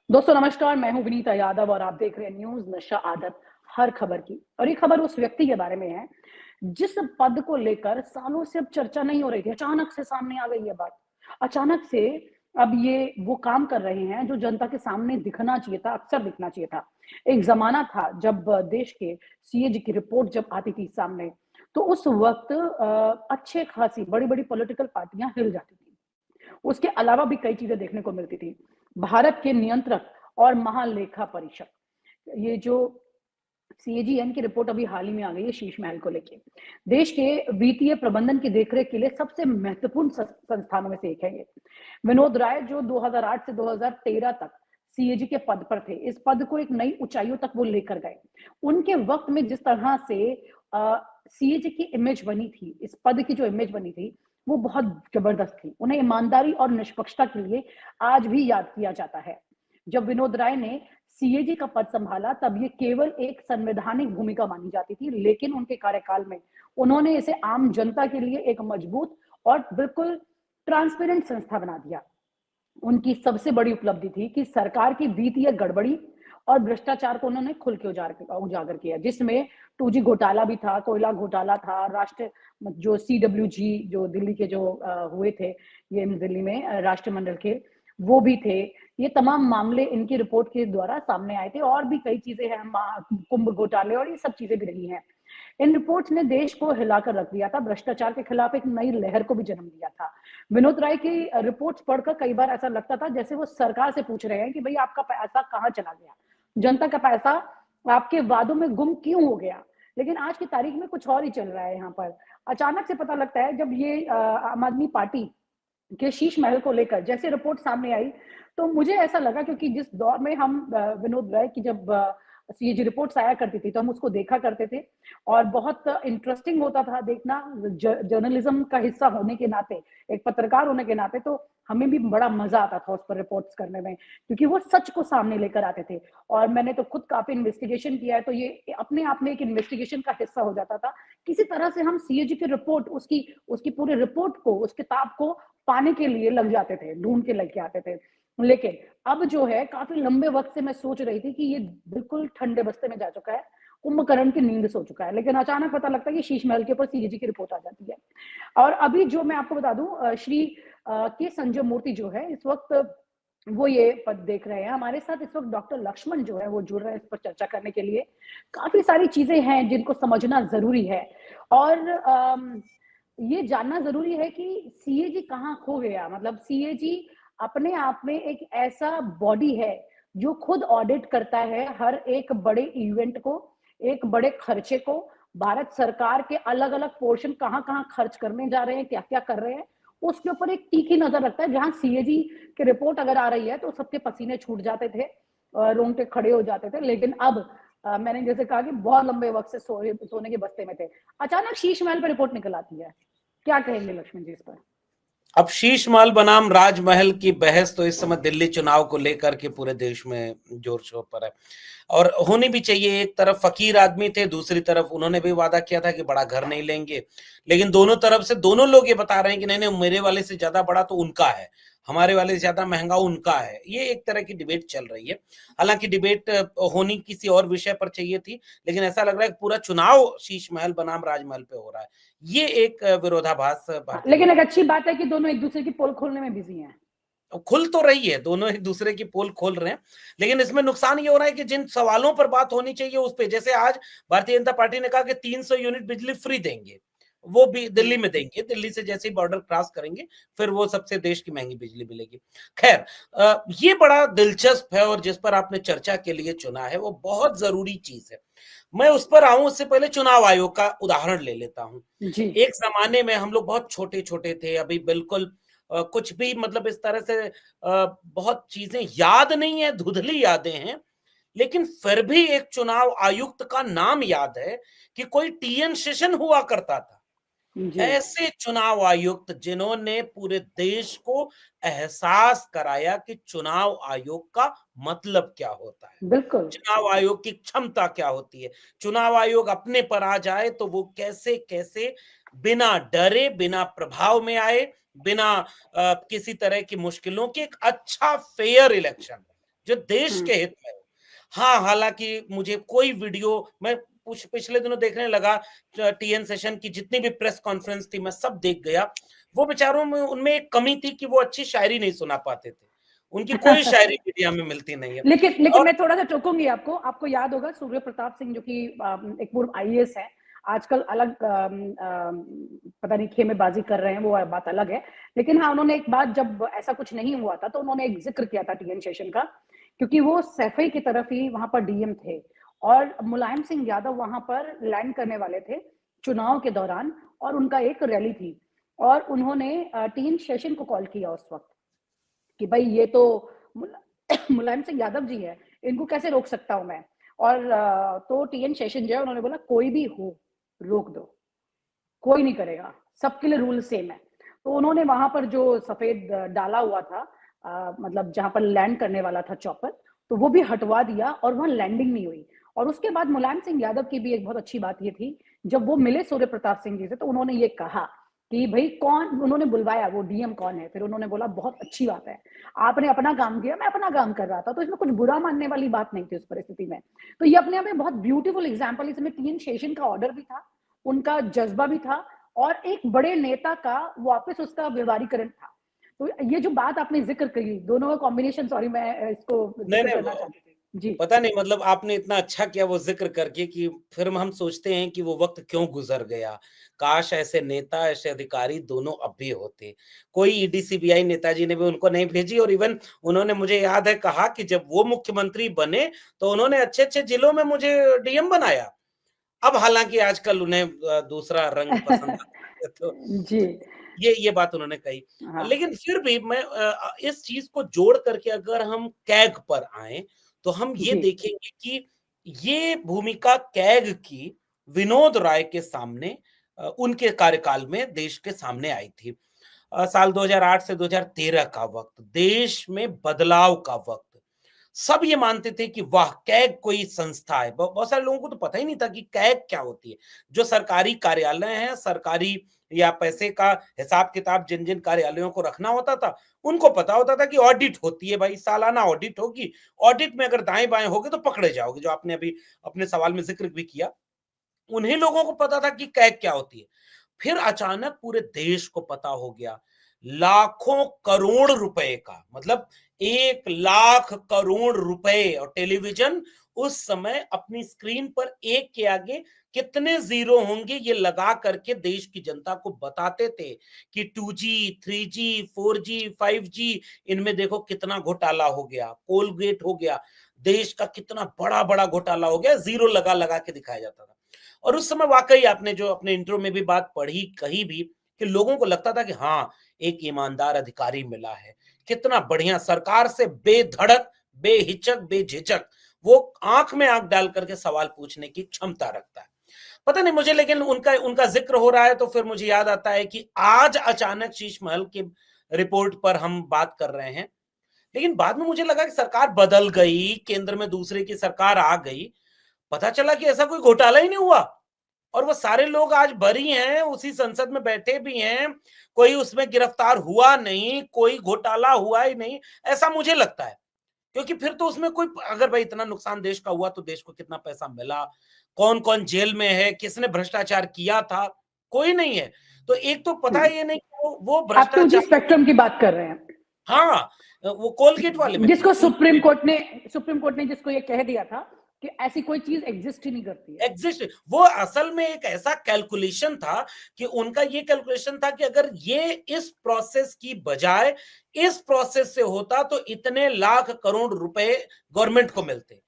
दोस्तों नमस्कार, मैं हूँ विनीता यादव और आप देख रहे हैं न्यूज़ नशा आदत हर खबर की। और ये खबर उस व्यक्ति के बारे में है, जिस पद को लेकर सालों से अब चर्चा नहीं हो रही थी, अचानक से सामने आ गई ये बात। अचानक से अब ये वो काम कर रहे हैं जो जनता के सामने दिखना चाहिए था, अक्सर दिखना चाहिए था। एक ज़माना था जब देश के सीएजी की रिपोर्ट जब आती थी सामने, तो उस वक़्त अच्छे खासी बड़ी-बड़ी पॉलिटिकल पार्टियाँ हिल जाती थी। उसके अलावा भी कई चीज़ें देखने को मिलती थी। भारत के नियंत्रक और महालेखा परीक्षक, ये जो सीएजीएन की रिपोर्ट अभी हाल ही में आ गई है शीश महल को लेके। देश के वित्तीय प्रबंधन की देखरेख के लिए सबसे महत्वपूर्ण संस्थानों में से एक है ये। विनोद राय जो 2008 से 2013 तक सीएजी के पद पर थे, इस पद को एक नई ऊंचाइयों तक वो लेकर गए। उनके वक्त में जिस तरह से सीएजी की इमेज बनी थी, इस पद की जो इमेज बनी थी, वो बहुत जबरदस्त थी। उन्हें ईमानदारी और निष्पक्षता के लिए आज भी याद किया जाता है। जब विनोद राय ने सीएजी का पद संभाला, तब ये केवल एक संवैधानिक भूमिका मानी जाती थी, लेकिन उनके कार्यकाल में उन्होंने इसे आम जनता के लिए एक मजबूत और बिल्कुल ट्रांसपेरेंट संस्था बना दिया। उनकी सबसे बड़ी उपलब्धि थी कि सरकार की वित्तीय गड़बड़ी और भ्रष्टाचार को उन्होंने खुल के उजागर किया, जिसमें 2G घोटाला भी था, कोयला घोटाला था, राष्ट्र जो सीडब्ल्यूजी जो दिल्ली के जो हुए थे, ये दिल्ली में राष्ट्रमंडल के, वो भी थे। ये तमाम मामले इनकी रिपोर्ट के द्वारा सामने आए थे और भी कई चीजें हैं, कुंभ घोटाले और ये सब चीजें भी रही हैं। इन रिपोर्ट्स ने देश को हिलाकर रख दिया था, भ्रष्टाचार के खिलाफ एक नई लहर को भी जन्म दिया था। विनोद राय की रिपोर्ट्स पढ़कर कई बार ऐसा लगता था जैसे वो सरकार से पूछ रहे हैं कि भाई आपका पैसा कहाँ चला गया, जनता का पैसा आपके वादों में गुम क्यों हो गया। लेकिन आज की तारीख में कुछ और ही चल रहा है यहाँ पर। अचानक से पता लगता है जब ये आम आदमी पार्टी के शीश महल को लेकर जैसे रिपोर्ट सामने आई, तो मुझे ऐसा लगा, क्योंकि जिस दौर में हम विनोद राय की जब ये जो रिपोर्ट्स आया करती थी तो हम उसको देखा करते थे और बहुत इंटरेस्टिंग होता था देखना। जर्नलिज्म का हिस्सा होने के नाते, एक पत्रकार होने के नाते, तो हमें भी बड़ा मजा आता था उस पर रिपोर्ट्स करने में, क्योंकि वो सच को सामने लेकर आते थे। और मैंने तो खुद काफी इन्वेस्टिगेशन किया है, तो ये अपने आप में एक इन्वेस्टिगेशन का हिस्सा हो जाता था। किसी तरह से हम सीएजी की रिपोर्ट, उसकी उसकी पूरी रिपोर्ट को, उस किताब को पाने के लिए लग जाते थे, ढूंढ के लेके आते थे। लेकिन अब जो है, काफी लंबे वक्त से मैं सोच रही थी कि ये बिल्कुल ठंडे बस्ते में जा चुका है, कुंभकर्ण की नींद सो चुका है, लेकिन अचानक पता लगता है कि शीश महल के ऊपर सीएजी की रिपोर्ट आ जाती है। और अभी जो मैं आपको बता दूं, श्री के संजय मूर्ति जो है इस वक्त वो ये पद देख रहे हैं। हमारे साथ इस वक्त डॉक्टर लक्ष्मण जो है वो जुड़ रहे हैं इस पर चर्चा करने के लिए। काफी सारी चीजें हैं जिनको समझना जरूरी है और ये जानना जरूरी है कि सीएजी कहाँ खो गया। मतलब सीएजी अपने आप में एक ऐसा बॉडी है जो खुद ऑडिट करता है हर एक बड़े इवेंट को, एक बड़े खर्चे को, भारत सरकार के अलग अलग पोर्शन कहाँ कहाँ खर्च करने जा रहे हैं, क्या क्या कर रहे हैं, उसके ऊपर एक तीखी नजर रखता है। जहां सीएजी की रिपोर्ट अगर आ रही है तो सबके पसीने छूट जाते थे, रोंगटे खड़े हो जाते थे। लेकिन अब मैंने जैसे कहा कि बहुत लंबे वक्त से सोने के बस्ते में थे, अचानक शीश महल पर रिपोर्ट निकल आती है। क्या कहेंगे लक्ष्मण जी इस पर? अब शीश महल बनाम राजमहल की बहस तो इस समय दिल्ली चुनाव को लेकर के पूरे देश में जोर शोर पर है और होनी भी चाहिए। एक तरफ फकीर आदमी थे, दूसरी तरफ उन्होंने भी वादा किया था कि बड़ा घर नहीं लेंगे, लेकिन दोनों तरफ से दोनों लोग ये बता रहे हैं कि नहीं नहीं, मेरे वाले से ज्यादा बड़ा तो उनका है, हमारे वाले से ज्यादा महंगा उनका है। ये एक तरह की डिबेट चल रही है। हालांकि डिबेट होनी किसी और विषय पर चाहिए थी, लेकिन ऐसा लग रहा है कि पूरा चुनाव शीश महल बनाम राजमहल पे हो रहा है। ये एक विरोधाभास भारतीय लेकिन एक लोकतंत्र अच्छी बात है कि दोनों एक दूसरे की पोल खोलने में बिजी हैं। खुल तो रही है, दोनों एक दूसरे की पोल खोल रहे हैं, लेकिन इसमें नुकसान ये हो रहा है कि जिन सवालों पर बात होनी चाहिए उस पे, जैसे आज भारतीय जनता पार्टी ने कहा कि 300 यूनिट बिजली फ्री देंगे, वो भी दिल्ली में देंगे। दिल्ली से जैसे ही बॉर्डर क्रॉस करेंगे फिर वो सबसे देश की महंगी बिजली मिलेगी। खैर, ये बड़ा दिलचस्प है और जिस पर आपने चर्चा के लिए चुना है वो बहुत जरूरी चीज है। मैं उस पर आऊं उससे पहले चुनाव आयोग का उदाहरण ले लेता हूं। जी। एक जमाने में हम लोग बहुत छोटे छोटे थे, अभी बिल्कुल कुछ भी मतलब इस तरह से बहुत चीजें याद नहीं है, धुंधली यादें हैं, लेकिन फिर भी एक चुनाव आयुक्त का नाम याद है कि कोई टीएन शेषन हुआ करता था। जी। ऐसे चुनाव आयुक्त जिन्होंने पूरे देश को एहसास कराया कि चुनाव आयोग का मतलब क्या होता है, बिल्कुल। चुनाव आयोग की क्षमता क्या होती है, चुनाव आयोग अपने पर आ जाए तो वो कैसे कैसे बिना डरे, बिना प्रभाव में आए, बिना किसी तरह की मुश्किलों के एक अच्छा फेयर इलेक्शन जो देश हम्म। के हित में हो। हाँ, हालांकि मुझे कोई वीडियो मैं पिछले दिनों देखने लगा, टीएन सेशन की जितनी भी प्रेस कॉन्फ्रेंस थी मैं सब देख गया। वो बेचारों में उनमें एक कमी थी कि वो अच्छी शायरी नहीं सुना पाते थे, उनकी कोई शायरी मीडिया में मिलती नहीं है। लेकिन और मैं थोड़ा सा टोकूंगी आपको। आपको याद होगा सूर्य प्रताप सिंह, जो कि एक पूर्व आईएएस है, आजकल अलग पता नहीं खेमेबाजी कर रहे हैं, वो बात अलग है। लेकिन हाँ, उन्होंने एक बात, जब ऐसा कुछ नहीं हुआ था तो उन्होंने एक जिक्र किया था टीएन शेषन का, क्योंकि वो सैफई की तरफ ही वहां पर डीएम थे, और मुलायम सिंह यादव वहां पर लैंड करने वाले थे चुनाव के दौरान, और उनका एक रैली थी, और उन्होंने टीएन शेषन को कॉल किया उस वक्त कि भाई ये तो मुलायम सिंह यादव जी है, इनको कैसे रोक सकता हूं मैं। और तो टीएन शेषन जो है, उन्होंने बोला कोई भी हो रोक दो, कोई नहीं करेगा, सबके लिए रूल सेम है। तो उन्होंने वहां पर जो सफेद डाला हुआ था, मतलब जहां पर लैंड करने वाला था चॉपर, तो वो भी हटवा दिया और वहां लैंडिंग नहीं हुई। और उसके बाद मुलायम सिंह यादव की भी एक बहुत अच्छी बात ये थी, जब वो मिले सूर्य प्रताप सिंह जी से, तो उन्होंने ये कहा कि भाई कौन, उन्होंने बुलवाया वो डीएम कौन है, फिर उन्होंने बोला बहुत अच्छी बात है, आपने अपना काम किया, मैं अपना काम कर रहा था, तो इसमें कुछ बुरा मानने वाली बात नहीं थी उस परिस्थिति में। तो ये अपने आप में बहुत ब्यूटीफुल एग्जाम्पल, इसमें टीएन शेषन का ऑर्डर भी था, उनका जज्बा भी था, और एक बड़े नेता का वापस उसका व्यवहारीकरण था। तो ये जो बात आपने जिक्र करी, दोनों का कॉम्बिनेशन, सॉरी मैं इसको नहीं जिक्र नहीं, करना चाहती थी जी। पता नहीं मतलब आपने इतना अच्छा किया वो ज़िक्र करके कि फिर हम सोचते हैं कि वो वक़्त क्यों गुज़र गया। काश ऐसे नेता, ऐसे अधिकारी दोनों अब भी होते। कोई ईडी, सीबीआई नेताजी ने भी उनको नहीं भेजी, और इवन उन्होंने, मुझे याद है, कहा कि जब वो मुख्यमंत्री बने तो उन्होंने अच्छे-अच्छे जिलों में मुझे डीएम बनाया। अब हालाँकि आजकल उन्हें दूसरा रंग पसंद आता है, तो जी। ये बात उन्होंने कही। हाँ। लेकिन फिर भी मैं इस चीज़ को जोड़ करके अगर हम कैग पर आएँ, तो हम ये जी। देखेंगे कि ये भूमिका कैग की विनोद राय के सामने उनके कार्यकाल में देश के सामने आई थी। साल 2008 से 2013 का वक़्त, देश में बदलाव का वक़्त। सब ये मानते थे कि वाह! कैग कोई संस्था है। बहुत सारे लोगों को तो पता ही नहीं था कि कैग क्या होती है। जो सरकारी कार्यालय हैं, सरकारी या पैसे का हिसाब-किताब जिन-जिन कार्यालयों को रखना होता था, उनको पता होता था कि ऑडिट होती है भाई, सालाना ऑडिट होगी। ऑडिट में अगर दाएँ-बाएँ होगे तो पकड़े जाओगे, जो आपने अभी अपने सवाल में ज़िक्र भी किया। उन्हीं लोगों को पता था कि कैग क्या होती है। फिर अचानक पूरे देश को पता हो गया। लाखों करोड़ रुपए का, मतलब 1 लाख करोड़ रुपए, और टेलीविज़न उस समय अपनी स्क्रीन पर एक के आगे कितने ज़ीरो होंगे ये लगा करके देश की जनता को बताते थे कि 2G, 3G, 4G, 5G, इनमें देखो कितना घोटाला हो गया, कोलगेट हो गया, देश का कितना बड़ा-बड़ा घोटाला हो गया, ज़ीरो लगा-लगा के दिखाया जाता था। और उस समय वाक़ई आपने जो अपने इंट्रो में भी बात पढ़ी, कही भी, कि लोगों को लगता था कि हाँ, एक ईमानदार अधिकारी मिला है। कितना बढ़िया, सरकार से बेधड़क, बेहिचक, बेझिझक वो आँख में आँख डाल करके सवाल पूछने की क्षमता रखता है। पता नहीं मुझे, लेकिन उनका उनका ज़िक्र हो रहा है तो फिर मुझे याद आता है कि आज अचानक शीश महल की रिपोर्ट पर हम बात कर रहे हैं। लेकिन बाद में मुझे लगा कि सरकार बदल गई, केंद्र में दूसरे की सरकार आ गई। पता चला कि ऐसा कोई घोटाला ही नहीं हुआ, और वो सारे लोग आज बरी हैं, उसी संसद में बैठे भी हैं, कोई उसमें गिरफ्तार हुआ नहीं, कोई घोटाला हुआ ही नहीं, ऐसा मुझे लगता है। क्योंकि फिर तो उसमें कोई, अगर भाई इतना नुकसान देश का हुआ तो देश को कितना पैसा मिला, कौन-कौन जेल में है, किसने भ्रष्टाचार किया था, कोई नहीं है। तो एक तो पता हम्म। है ये नहीं कि वो आप 2G भ्रष्टाचार, स्पेक्ट्रम की बात कर रहे हैं, हाँ, वो कोलगेट वाले में नहीं, जिसको दूसरे में। सुप्रीम कोर्ट ने जिसको ये कह दिया था कि ऐसी कोई चीज एग्जिस्ट ही नहीं करती है। एग्जिस्ट, वो असल में एक ऐसा कैलकुलेशन था कि उनका ये कैलकुलेशन था कि अगर ये इस प्रोसेस की बजाय इस प्रोसेस से होता तो इतने लाख करोड़ रुपए गवर्नमेंट को मिलते।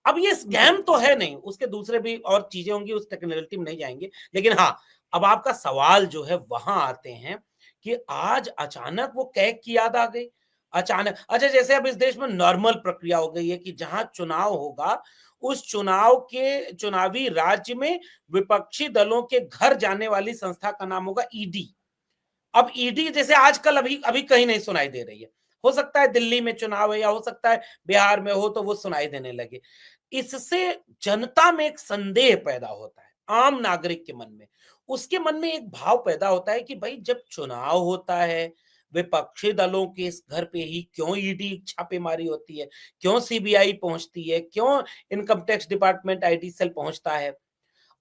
अब ये जी। स्कैम तो है नहीं, उसके दूसरे भी और चीजें होंगी, उस टेक्निकलिटी में नहीं जाएंगे। लेकिन हाँ, अब आपका सवाल जो है वहां आते हैं कि आज अचानक वो कैग की याद आ गई। अचानक, अच्छा, जैसे अब इस देश में नॉर्मल प्रक्रिया हो गई है कि जहां चुनाव होगा, उस चुनाव के चुनावी राज्य में विपक्षी दलों के घर जाने वाली संस्था का नाम होगा ईडी। अब ईडी जैसे आजकल अभी अभी कहीं नहीं सुनाई दे रही है। हो सकता है दिल्ली में चुनाव है, या हो सकता है बिहार में हो तो वो सुनाई देने लगे। इससे जनता में एक संदेह पैदा होता है, आम नागरिक के मन में। उसके मन में एक भाव पैदा होता है कि भाई जब चुनाव होता है, विपक्षी दलों के इस घर पे ही क्यों ईडी छापेमारी होती है, क्यों सीबीआई पहुंचती है, क्यों income tax department IT cell पहुंचता है,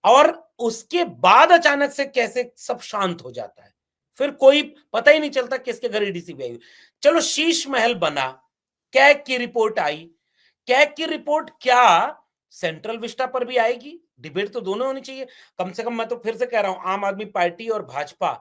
और उसके बाद अचानक से कैसे सब शांत हो जाता है। फिर कोई पता ही नहीं चलता किसके घर ईडी सीबीआई हुई। चलो शीश महल बना, कैग की रिपोर्ट आई, कैग की रिपोर्ट क्या सेंट्रल विस्टा पर भी आएगी? डिबेट तो दोनों होनी चाहिए। कम से कम मैं तो फिर से कह रहा हूं, आम आदमी पार्टी और भाजपा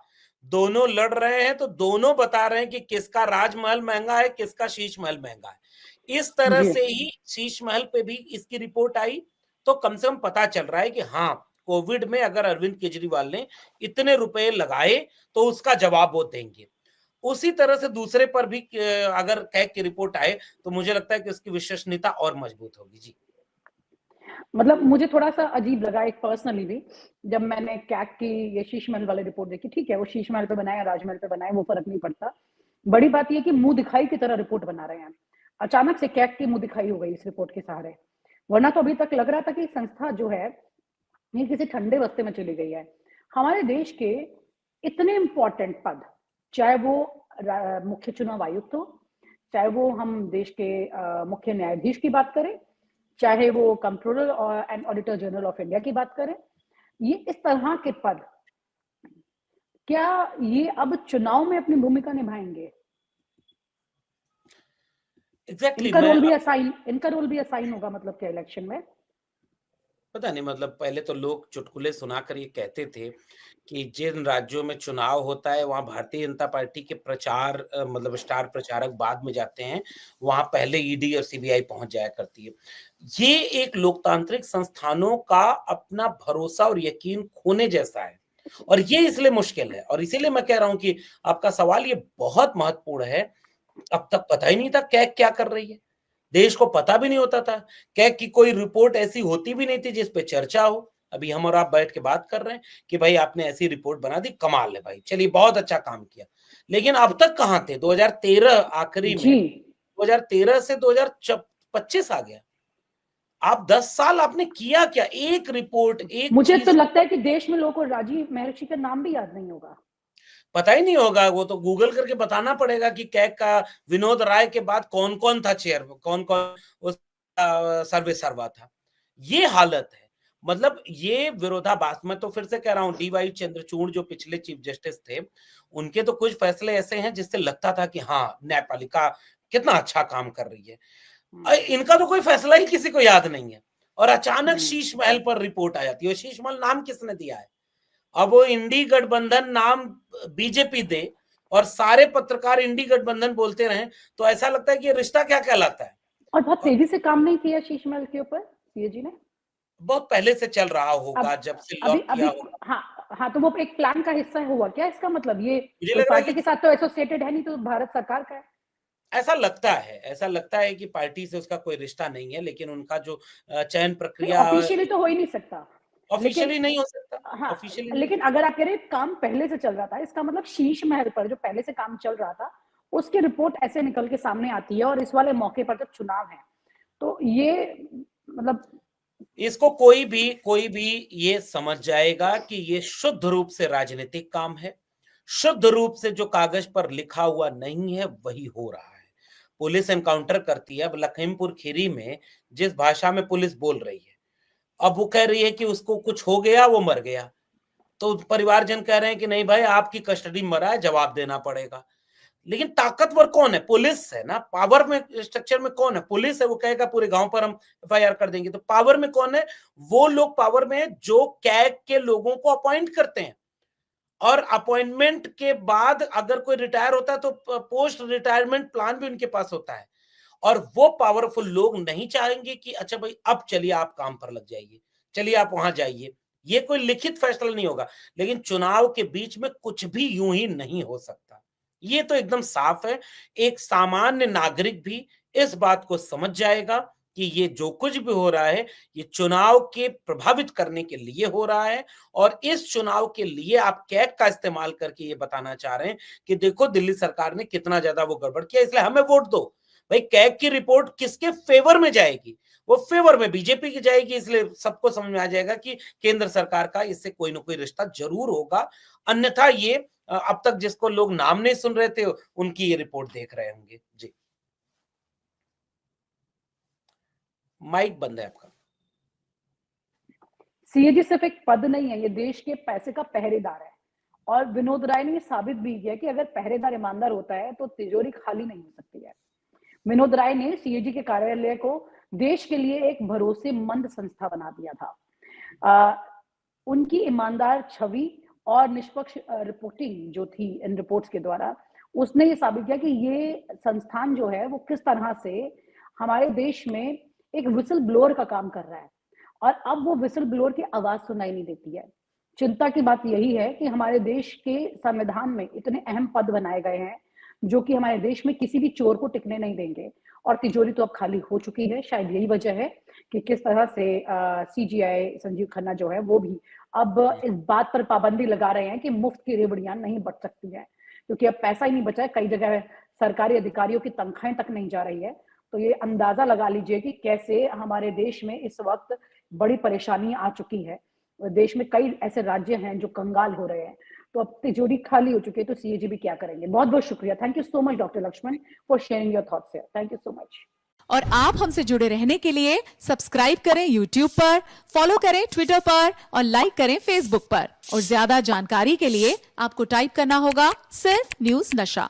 दोनों लड़ रहे हैं, तो दोनों बता रहे हैं कि किसका राजमहल महंगा है, किसका शीश महल महंगा है। इस तरह जी। से ही शीश महल पे भी इसकी रिपोर्ट आई, तो कम से कम पता चल रहा है कि हाँ, कोविड में अगर अरविंद केजरीवाल ने इतने रुपए लगाए तो उसका जवाब वो देंगे। उसी तरह से दूसरे पर भी अगर कैग की रिपोर्ट आए तो मुझे लगता है कि उसकी विश्वसनीयता और मजबूत होगी। जी। मतलब मुझे थोड़ा-सा अजीब लगा एक पर्सनली भी, जब मैंने कैग की ये शीश महल वाली रिपोर्ट देखी। ठीक है, वो शीश महल पे बनाए या राजमहल पे बनाए, वो फ़र्क नहीं पड़ता। बड़ी बात ये है कि मुँह दिखाई की तरह रिपोर्ट बना रहे हैं। अचानक से कैग की मुँह दिखाई हो गई इस रिपोर्ट के सहारे। वरना तो अभी तक लग रहा था कि संस्था जो है, ये किसी ठंडे बस्ते में चली गई है। हमारे देश के इतने इम्पोर्टेंट पद, चाहे वो मुख्य चुनाव आयुक्त हो, चाहे वो हम देश के मुख्य न्यायाधीश की बात करें, चाहे वो controller and auditor general of India की बात करें, ये इस तरह के पद, क्या ये अब चुनाव में अपनी भूमिका निभाएंगे? एग्जैक्टली इनका रोल भी असाइन होगा, मतलब क्या इलेक्शन में? पता नहीं, मतलब पहले तो लोग चुटकुले सुनाकर ये कहते थे कि जिन राज्यों में चुनाव होता है वहां भारतीय जनता पार्टी के प्रचार मतलब स्टार प्रचारक बाद में जाते हैं, वहां पहले ईडी और सीबीआई पहुंच जाया करती है। ये एक लोकतांत्रिक संस्थानों का अपना भरोसा और यकीन खोने जैसा है, और ये इसलिए मुश्किल है, और इसीलिए मैं कह रहा हूं कि आपका सवाल ये बहुत महत्वपूर्ण है। अब तक पता ही नहीं था कैग क्या कर रही है, देश को पता भी नहीं होता था। कैग की कोई रिपोर्ट ऐसी होती भी नहीं थी जिस पे चर्चा हो। अभी हम और आप बैठ के बात कर रहे हैं कि भाई आपने ऐसी रिपोर्ट बना दी, कमाल है भाई, चलिए बहुत अच्छा काम किया। लेकिन अब तक कहां थे? 2013 आखिरी में, जी। 2013 से 2025 आ गया। आप 10 साल आपने किया क्या? एक रिपोर्ट, एक मुझे तो चीज लगता है कि देश में लोगों को राजीव महर्षि का नाम भी याद नहीं होगा। पता ही नहीं होगा। वो तो गूगल करके बताना पड़ेगा कि कैग का विनोद राय के बाद कौन कौन था चेयर, कौन कौन उस सर्वे सर्वा था। ये हालत है, मतलब ये विरोधाभास। मैं तो फिर से कह रहा हूं, डी वाई चंद्रचूड़ जो पिछले चीफ जस्टिस थे, उनके तो कुछ फैसले ऐसे हैं जिससे लगता था कि हाँ, न्यायपालिका कितना अच्छा काम कर रही है। इनका तो कोई फैसला ही किसी को याद नहीं है, और अचानक शीश महल पर रिपोर्ट आ जाती है। शीश महल नाम किसने दिया है? अब वो इंडी गठबंधन नाम बीजेपी दे और सारे पत्रकार इंडी गठबंधन बोलते रहे, तो ऐसा लगता है कि ये रिश्ता क्या कहलाता है। और बहुत तेजी से काम नहीं किया शीश महल के ऊपर सीएजी ने। बहुत पहले से चल रहा होगा, अब जब से अभी लॉक अभी किया होगा। हाँ हाँ, तो वो एक प्लान का हिस्सा हुआ क्या? इसका मतलब ये मुझे कोई लग रहा है पार्टी कि के साथ तो एसोसिएटेड है नहीं, तो भारत सरकार का है। ऐसा लगता है कि पार्टी से उसका कोई रिश्ता नहीं है, लेकिन उनका जो चयन नहीं, प्रक्रिया ऑफिशियली तो हो ही नहीं सकता। लेकिन ऑफिशियली नहीं हो सकता। हाँ, ऑफिशियली नहीं हो लेकिन सकता। अगर आप कह रहे हैं काम पहले से चल रहा था, इसका मतलब शीश महल पर जो पहले से काम चल रहा था, उसकी रिपोर्ट ऐसे निकल के सामने आती है, और इस वाले मौके पर जब चुनाव है, तो ये मतलब इसको कोई भी ये समझ जाएगा कि ये शुद्ध रूप से राजनीतिक काम है। शुद्ध रूप से जो कागज पर लिखा हुआ नहीं है वही हो रहा है। पुलिस एनकाउंटर करती है। अब लखीमपुर खीरी में जिस भाषा में पुलिस बोल रही है, अब वो कह रही है कि उसको कुछ हो गया, वो मर गया। तो परिवारजन कह रहे हैं कि नहीं भाई, आपकी कस्टडी में मरा है, जवाब देना पड़ेगा। लेकिन ताकतवर कौन है? पुलिस है ना। पावर में, स्ट्रक्चर में कौन है? पुलिस है। वो कहेगा पूरे गांव पर हम एफआईआर कर देंगे। तो पावर में कौन है? वो लोग पावर में है जो कैग के लोगों को अपॉइंट करते हैं, और अपॉइंटमेंट के बाद अगर कोई रिटायर होता है तो पोस्ट रिटायरमेंट प्लान भी उनके पास होता है। और वो पावरफुल लोग नहीं चाहेंगे कि अच्छा भाई अब चलिए आप काम पर लग जाइए, चलिए आप वहां जाइए। ये कोई लिखित फैसला नहीं होगा। लेकिन चुनाव के बीच में कुछ भी यूं ही नहीं हो सकता, ये तो एकदम साफ है। एक सामान्य नागरिक भी इस बात को समझ जाएगा कि ये जो कुछ भी हो रहा है, ये चुनाव के प्रभावित करने के लिए हो रहा है। और इस चुनाव के लिए आप कैग का इस्तेमाल करके ये बताना चाह रहे हैं कि देखो दिल्ली सरकार ने कितना ज्यादा वो गड़बड़ किया, इसलिए हमें वोट दो। भाई कैग की रिपोर्ट किसके फेवर में जाएगी? वो फेवर में बीजेपी की जाएगी, इसलिए सबको समझ में आ जाएगा कि केंद्र सरकार का इससे कोई ना कोई रिश्ता जरूर होगा। अन्यथा ये अब तक जिसको लोग नाम नहीं सुन रहे थे उनकी ये रिपोर्ट देख रहे होंगे। जी, माइक बंद है आपका। सीएजी सिर्फ एक पद नहीं है, ये देश के पैसे का पहरेदार है। और विनोद राय ने ये साबित भी किया कि अगर पहरेदार ईमानदार होता है तो तिजोरी खाली नहीं हो सकती है। विनोद राय ने सीएजी के कार्यालय को देश के लिए एक भरोसेमंद संस्था बना दिया था। उनकी ईमानदार छवि और निष्पक्ष रिपोर्टिंग जो थी इन रिपोर्ट्स के द्वारा, उसने ये साबित किया कि ये संस्थान जो है वो किस तरह से हमारे देश में एक विसल ब्लोअर का काम कर रहा है। और अब वो विसल ब्लोअर की आवाज सुनाई नहीं देती है। चिंता की बात यही है कि हमारे देश के संविधान में इतने अहम पद बनाए गए हैं जो कि हमारे देश में किसी भी चोर को टिकने नहीं देंगे, और तिजोरी तो अब खाली हो चुकी है। शायद यही वजह है कि किस तरह से सीजीआई संजीव खन्ना जो है वो भी अब इस बात पर पाबंदी लगा रहे हैं कि मुफ्त की रेवड़ियां नहीं बच सकती हैं, क्योंकि अब पैसा ही नहीं बचा है। कई जगह सरकारी अधिकारियों की तनख्वाहें तक नहीं जा रही है। तो ये अंदाजा लगा लीजिए कि कैसे हमारे देश में इस वक्त बड़ी परेशानी आ चुकी है। देश में कई ऐसे राज्य हैं जो कंगाल हो रहे हैं। तो अब तिजोरी खाली हो चुकी है, तो सीएजी भी क्या करेंगे। बहुत बहुत शुक्रिया। Thank you so much doctor Lakshman for sharing your thoughts here. Thank you so much. और आप हमसे जुड़े रहने के लिए सब्सक्राइब करें YouTube पर, फॉलो करें ट्विटर पर और लाइक करें Facebook पर। और ज्यादा जानकारी के लिए आपको टाइप करना होगा सिर्फ न्यूज नशा।